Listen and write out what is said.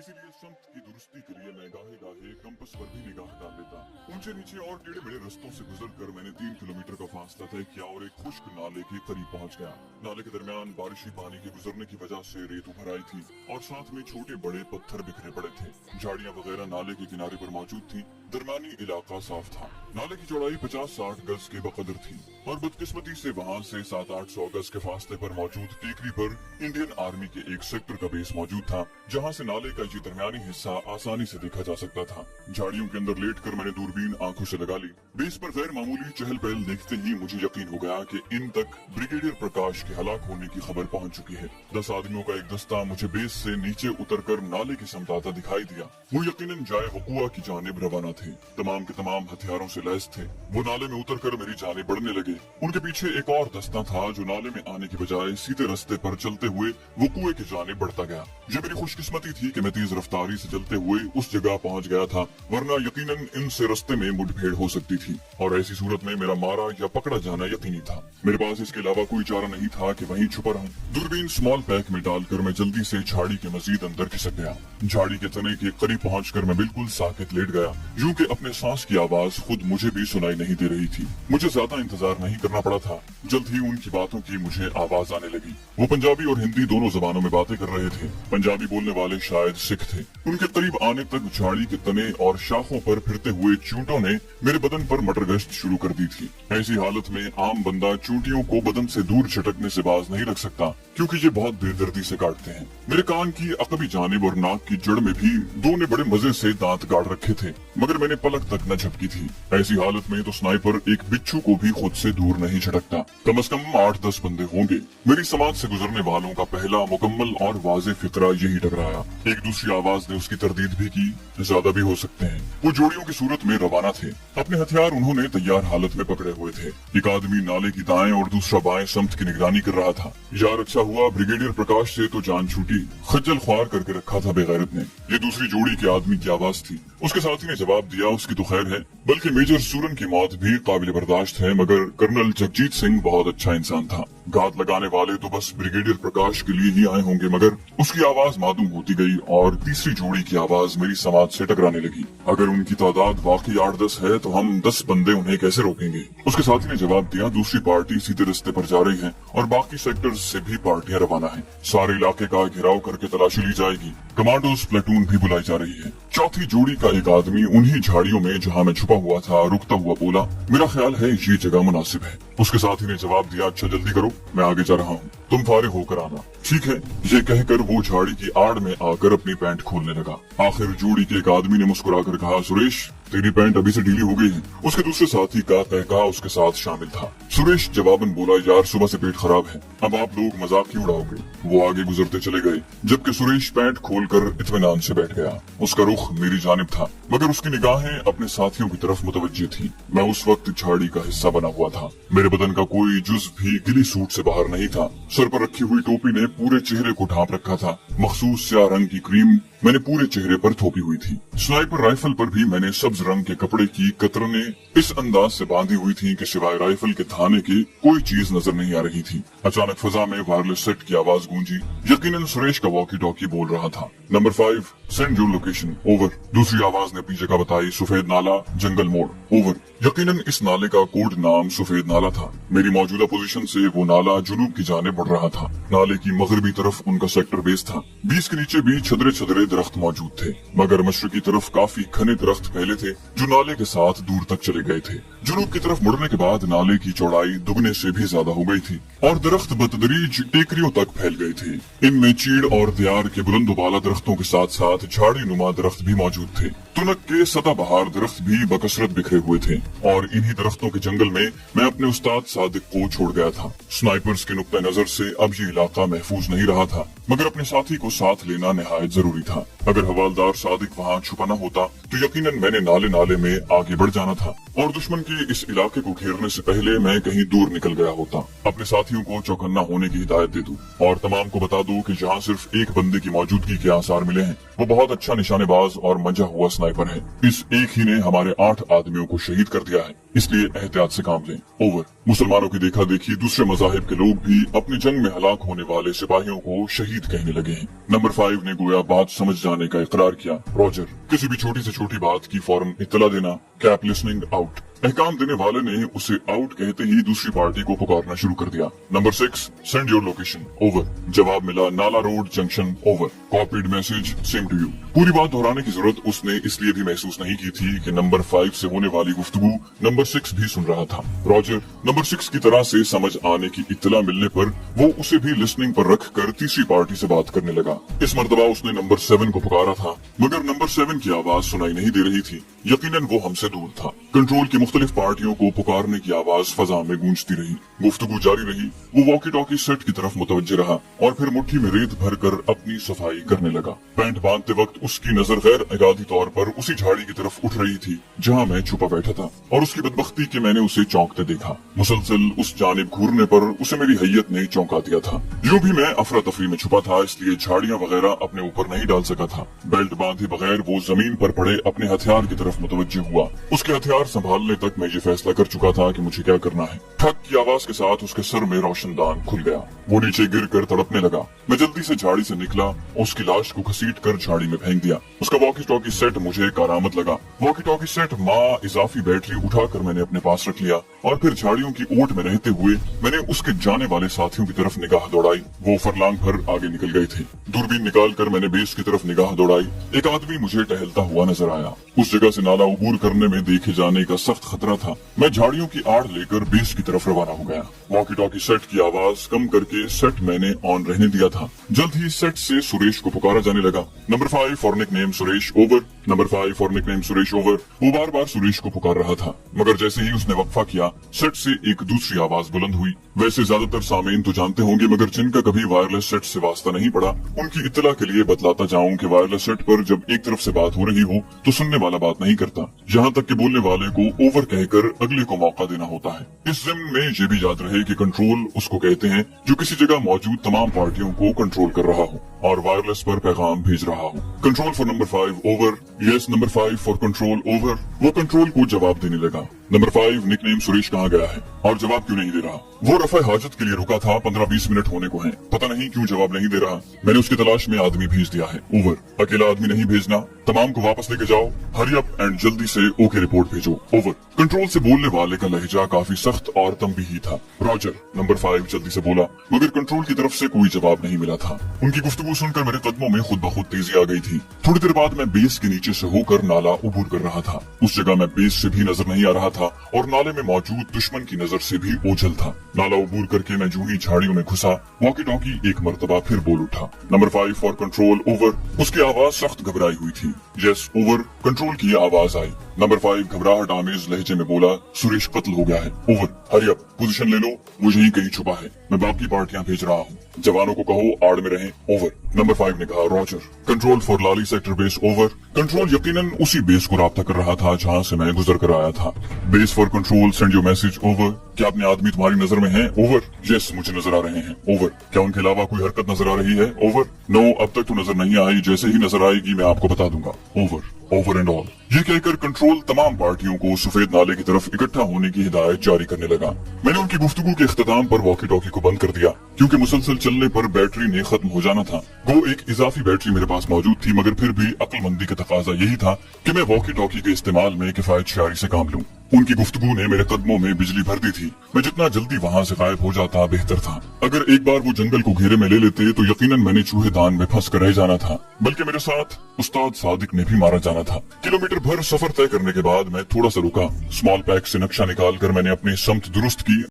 इसीलिए संत की दुरुस्ती के लिए मैं गाहे गाहे कंपस पर भी निगाह डाल लेता। ऊंचे नीचे और टेढ़े मेढ़े रस्तों से गुजरकर मैंने 3 किलोमीटर का फासला तय किया और एक खुश्क नाले के करीब पहुंच गया। नाले के दरमियान बारिशी पानी के गुजरने की वजह से रेत उभर आई थी और साथ में छोटे बड़े पत्थर बिखरे पड़े थे। झाड़ियां वगैरह नाले के किनारे पर मौजूद थी। दरमियानी इलाका साफ था। नाले की चौड़ाई 50-60 गज के बकदर थी और बदकिस्मती से वहाँ से 700-800 गज के फासले पर मौजूद टेकरी पर इंडियन आर्मी के एक सेक्टर का बेस मौजूद था, जहाँ से नाले का ये दरमियानी हिस्सा आसानी से देखा जा सकता था। झाड़ियों के अंदर लेटकर मैंने दूरबीन आंखों से लगा ली। बेस पर गैर मामूली चहल पहल देखते ही मुझे यकीन हो गया कि इन तक ब्रिगेडियर प्रकाश के हलाक होने की खबर पहुंच चुकी है। 10 आदमियों का एक दस्ता मुझे बेस से नीचे उतरकर नाले की समत आता दिखाई दिया। वो यकीनन जाए वकुआ की जानिब रवाना थे। तमाम के तमाम हथियारों से लैस थे। वो नाले में उतरकर मेरी जानिब बढ़ने लगे। उनके पीछे एक और दस्ता था जो नाले में आने की बजाय सीधे रास्ते पर चलते हुए वकुए की जानिब बढ़ता गया। ये मेरी खुशकिस्मती थी कि मैं तेज रफ्तारी से चलते हुए उस जगह पहुंच गया था, वरना यकीनन इनसे रास्ते में मुठभेड़ हो सकती थी और ऐसी सूरत में मेरा मारा या पकड़ा जाना यकीनी था। मेरे पास इसके अलावा कोई चारा नहीं था कि वहीं छुपा रहूं। दूरबीन स्मॉल पैक में डालकर मैं जल्दी से झाड़ी के मजीद अंदर खिसक गया। झाड़ी के तने के करीब पहुंचकर मैं बिल्कुल साकित लेट गया, यूं कि अपने सांस की आवाज खुद मुझे भी सुनाई नहीं दे रही थी। मुझे ज्यादा इंतजार नहीं करना पड़ा था। जल्द ही उनकी बातों की मुझे आवाज आने लगी। वो पंजाबी और हिंदी दोनों जबानों में बातें कर रहे थे। पंजाबी बोलने वाले शायद सिख थे। उनके करीब आने तक झाड़ी के तने और शाखों पर फिरते हुए चूंटों ने मेरे बदन पर मटर गश्त शुरू कर दी थी। ऐसी हालत में आम बंदा चूंटियों को बदन से दूर झटकने से बाज नहीं रख सकता, क्योंकि ये बहुत बेदर्दी से काटते हैं। मेरे कान की अकबी जानिब और नाक की जड़ में भी दो ने बड़े मजे से दांत गाड़ रखे थे, मगर मैंने पलक तक न झपकी थी। ऐसी हालत में तो स्नाइपर एक बिच्छू को भी खुद से दूर नहीं झटकता। कम से कम 8-10 बंदे होंगे। मेरी समाज से गुजरने वालों का पहला मुकम्मल और वाज़ेह फितरा यही टकराया। एक दूसरी आवाज ने उसकी तरदीद भी की, ज्यादा भी हो सकते हैं। वो जोड़ियों की सूरत में रवाना थे। अपने हथियार उन्होंने तैयार हालत में पकड़े हुए थे। एक आदमी नाले की दाएं और दूसरा बाएं समत की निगरानी कर रहा था। यार अच्छा हुआ ब्रिगेडियर प्रकाश से तो जान छूटी। खज्जल ख्वार करके रखा था बेगैरत ने। ये दूसरी जोड़ी के आदमी की आवाज थी। उसके साथी ने जवाब दिया, उसकी तो खैर है, बल्कि मेजर सूरन की मौत भी काबिल बर्दाश्त है, मगर कर्नल जगजीत सिंह बहुत अच्छा इंसान था। घात लगाने वाले तो बस ब्रिगेडियर प्रकाश के लिए ही आए होंगे, मगर उसकी आवाज मालूम होती गई और तीसरी जोड़ी की आवाज मेरी समाज से टकराने लगी। अगर उनकी तादाद वाकई 8-10 है तो हम 10 बंदे उन्हें कैसे रोकेंगे? उसके साथी ने जवाब दिया, दूसरी पार्टी सीधे रास्ते पर जा रही है और बाकी सेक्टर्स से भी पार्टियां रवाना है। सारे इलाके का घेराव करके तलाशी ली जाएगी। कमांडोज प्लेटून भी बुलाई जा रही है। चौथी जोड़ी का एक आदमी उन्हीं झाड़ियों में जहाँ मैं छुपा हुआ था रुकता हुआ बोला, मेरा ख्याल है ये जगह मुनासिब है। उसके साथी ने जवाब दिया, अच्छा जल्दी करो, मैं आगे जा रहा हूँ, तुम फारिग होकर आना। ठीक है, ये कहकर वो झाड़ी की आड़ में आकर अपनी पैंट खोलने लगा। आखिर जोड़ी के एक आदमी ने मुस्कुराकर कहा, सुरेश तेरी पैंट अभी से ढीली हो गई है। उसके दूसरे साथी का तहका उसके साथ शामिल था। सुरेश जवाबन बोला, यार सुबह से पेट खराब है, अब आप लोग मजाक क्यों उड़ाओगे? वो आगे गुजरते चले गए, जबकि सुरेश पैंट खोलकर इत्मीनान से बैठ गया। उसका रुख मेरी जानिब था, मगर उसकी निगाहें अपने साथियों की तरफ मुतवज्जे थी। मैं उस वक्त झाड़ी का हिस्सा बना हुआ था। मेरे बदन का कोई जुज भी गिली सूट से बाहर नहीं था। सर पर रखी हुई टोपी ने पूरे चेहरे को ढांप रखा था। मखसूस स्याह रंग की क्रीम मैंने पूरे चेहरे पर थोपी हुई थी। स्नाइपर राइफल पर भी मैंने सब्ज रंग के कपड़े की कतरने इस अंदाज से बांधी हुई थी कि सिवाय राइफल के थाने के कोई चीज नजर नहीं आ रही थी। अचानक फजा में वायरलेस सेट की आवाज गूंजी। यकीनन सुरेश का वॉकी टॉकी बोल रहा था। Number 5 send your location, over. दूसरी आवाज ने अपनी जगह बताई, सफेद नाला जंगल मोड़, ओवर। यकीनन इस नाले का कोड नाम सफेद नाला था। मेरी मौजूदा पोजीशन से वो नाला जुनूब की जाने बढ़ रहा था। नाले की मगरबी तरफ उनका सेक्टर बेस था। 20 के नीचे भी छदरे छदरे दरख्त मौजूद थे, मगर मशरकी तरफ काफी घने दरख्त फैले थे जो नाले के साथ दूर तक चले गए थे। जुनूब की तरफ मुड़ने के बाद नाले की चौड़ाई दुगने से भी ज्यादा हो गई थी और दरख्त बतदरीज टेकरियों तक फैल गए थे। इनमें चीड़ और दियार के बुलंदोबाला दरख्तों के साथ साथ झाड़ी नुमा दरख्त भी मौजूद थे। तुनक के सदा बहार दरख्त भी बकसरत बिखरे हुए थे और इन्हीं दरख्तों के जंगल में मैं अपने उस्ताद सादिक को छोड़ गया था। स्नाइपर्स के नुक्ता नजर से अब ये इलाका महफूज नहीं रहा था, मगर अपने साथी को साथ लेना निहायत जरूरी था। अगर हवालदार सादिक वहाँ छुपा न होता तो यकीनन मैंने नाले नाले में आगे बढ़ जाना था और दुश्मन के इस इलाके को घेरने से पहले मैं कहीं दूर निकल गया होता। अपने साथियों को चौकन्ना होने की हिदायत दे दूं और तमाम को बता दूं कि जहाँ सिर्फ एक बंदे की मौजूदगी के आसार मिले हैं, वो बहुत अच्छा निशानेबाज और मंजा हुआ स्नाइपर है। इस एक ही ने हमारे 8 आदमियों को शहीद कर दिया है। इसलिए एहतियात से काम लें। ओवर। मुसलमानों की देखा देखी दूसरे मजाहिब के लोग भी अपनी जंग में हलाक होने वाले सिपाहियों को शहीद कहने लगे हैं। नंबर 5 ने गोया बात समझ जाने का इकरार किया। रॉजर। किसी भी छोटी से छोटी बात की फौरन इत्तला देना। Cap listening out. अहकाम देने वाले ने उसे आउट कहते ही दूसरी पार्टी को पुकारना शुरू कर दिया। Number 6 send your location. Over. जवाब मिला Nala road junction. Over. Copied message same to you. पूरी बात दोहराने की जरूरत उसने इसलिए भी महसूस नहीं की थी कि नंबर 5 से होने वाली गुफ्तगू नंबर 6 भी सुन रहा था। रॉजर। नंबर 6 की तरह से समझ आने की इत्तला मिलने पर वो उसे भी लिसनिंग पर रख कर तीसरी पार्टी से बात करने लगा। इस मर्तबा उसने नंबर 7 को पुकारा था, मगर नंबर 7 की आवाज सुनाई नहीं दे रही थी। यकीनन वो हमसे दूर था। कंट्रोल की मुख्तलिफ पार्टियों को पुकारने की आवाज फजा में गूंजती रही। गुफ्तगू जारी रही। वो वॉकी टॉकी सेट की तरफ मुतवज्जे रहा और फिर मुट्ठी में रेत भरकर अपनी सफाई करने लगा। पैंट बांधते वक्त उसकी नजर गैर इरादी तौर पर उसी झाड़ी की तरफ उठ रही थी जहाँ मैं छुपा बैठा था, और उसकी बदबख्ती कि मैंने उसे चौंकते देखा। मुसलसल उस जानिब घूरने पर उसे मेरी हैयत ने चौंका दिया था। यूं भी मैं अफरा तफरी में छुपा था, इसलिए झाड़ियां वगैरह अपने ऊपर नहीं डाल सका था। बेल्ट बांधे बगैर वो जमीन पर पड़े अपने हथियार की तरफ मुतवज्जे हुआ। उसके हथियार संभालने तक मैं ये फैसला कर चुका था कि मुझे क्या करना है। ठक की आवाज के साथ उसके सर में रोशनदान खुल गया। वो नीचे गिर कर तड़पने लगा। मैं जल्दी से झाड़ी से निकला और उसकी लाश को घसीट कर झाड़ी में फेंक दिया। उसका वॉकी टॉकी सेट मुझे कारामद लगा। वॉकी टॉकी सेट माँ इजाफी बैटरी उठाकर मैंने अपने पास रख लिया और फिर झाड़ियों की ओट में रहते हुए मैंने उसके जाने वाले साथियों की तरफ निगाह दौड़ाई। वो फरलांग भर आगे निकल गए थे। दूरबीन निकाल कर मैंने बेस की तरफ निगाह दौड़ाई। एक आदमी मुझे टहलता हुआ नजर आया। उस जगह से नाला अबूर करने में देखे जाने का सख्त खतरा था। मैं झाड़ियों की आड़ लेकर बेस की तरफ रवाना हो गया। वॉकी टॉकी सेट की आवाज कम करके सेट मैंने ऑन रहने दिया था। जल्द ही सेट से सुरेश को पुकारा जाने लगा। Number 5 for nickname Suresh. Over. Number 5 for nickname Suresh. Over. वो बार बार सुरेश को पुकार रहा था, मगर जैसे ही उसने वक्फा किया सेट से एक दूसरी आवाज बुलंद हुई। वैसे ज्यादातर सामीन तो जानते होंगे, मगर जिनका कभी वायरलेस सेट से वास्ता नहीं पड़ा उनकी इत्तला के लिए बतलाता जाऊं कि वायरलेस सेट पर जब एक तरफ से बात हो रही हो तो सुनने वाला बात नहीं करता, यहाँ तक कि बोलने वाले को ओवर कहकर अगले को मौका देना होता है। इस ज़िम्न में ये भी याद रहे कि कंट्रोल उसको कहते हैं जो किसी जगह मौजूद तमाम पार्टियों को कंट्रोल कर रहा हो और वायरलेस पर पैगाम भेज रहा हो। Control for number 5। Over. Yes number 5 for control. Over. वो कंट्रोल को जवाब देने लगा। नंबर 5 निकनेम सुरेश कहाँ गया है और जवाब क्यों नहीं दे रहा? वो रफा हाजत के लिए रुका था। 15-20 मिनट होने को हैं, पता नहीं क्यों जवाब नहीं दे रहा। मैंने उसकी तलाश में आदमी भेज दिया है। ओवर। अकेला आदमी नहीं भेजना, तमाम को वापस लेके जाओ। हरी अप एंड जल्दी से ओके रिपोर्ट भेजो। ओवर। कंट्रोल से बोलने वाले का लहजा काफी सख्त और तंबीही था। रॉजर। नंबर 5 जल्दी से बोला, मगर कंट्रोल की तरफ से कोई जवाब नहीं मिला था। उनकी गुफ्तगू सुनकर मेरे कदमों में खुद ब खुद तेजी आ गई थी। थोड़ी देर बाद मैं बेस के नीचे से होकर नाला उबूर कर रहा था। उस जगह मैं बेस से भी नजर नहीं आ रहा था और नाले में मौजूद दुश्मन की नजर से भी ओझल था। नाला उबूर करके मैं जूं ही झाड़ियों में घुसा, वॉकी टॉकी एक मर्तबा फिर बोल उठा। Number 5 for control. ओवर। उसकी आवाज सख्त घबराई हुई थी। Yes over. कंट्रोल की आवाज आई। नंबर 5 घबराहट आमेज लहजे में बोला, सुरेश कत्ल हो गया है। ओवर। हरी अप, पोजीशन ले लो, वो यहीं कहीं छुपा है। मैं बाकी पार्टियां भेज रहा हूँ, जवानों को कहो आड़ में रहें। ओवर। नंबर 5 ने कहा। Roger. Control for Lali sector base. Over. Control यकीनन उसी बेस को राब्ता कर रहा था जहाँ से मैं गुजर कर आया था। Base for control send your message. Over. क्या अपने आदमी तुम्हारी नजर में हैं? ओवर। यस मुझे नजर आ रहे हैं। ओवर। क्या उनके अलावा कोई हरकत नजर आ रही है? ओवर। नो अब तक तो नजर नहीं आई, जैसे ही नजर आएगी मैं आपको बता दूंगा। ओवर। Over and all. ये कहकर कंट्रोल तमाम पार्टियों को सफेद नाले की तरफ इकट्ठा होने की हिदायत जारी करने लगा। मैंने उनकी गुफ्तगू के इख्तिताम पर वॉकी टॉकी को बंद कर दिया, क्योंकि मुसलसल चलने पर बैटरी ने खत्म हो जाना था। वो एक इजाफी बैटरी मेरे पास मौजूद थी, मगर फिर भी अक्लमंदी का तकाजा यही था कि मैं वॉकी टॉकी के इस्तेमाल में किफायत शारी से काम लूं। उनकी गुफ्तगू ने मेरे कदमों में बिजली भर दी थी। मैं जितना जल्दी वहाँ से गायब हो जाता बेहतर था। अगर एक बार वो जंगल को घेरे में ले लेते तो यकीनन मैंने चूहेदान में फंस कर रह जाना था, बल्कि मेरे साथ उस्ताद सादिक ने भी मारा जाना था। किलोमीटर भर सफर तय करने के बाद मैं थोड़ा सा रुका। स्मॉल पैक से नक्शा निकाल कर मैंने अपनी समत दुरुस्त की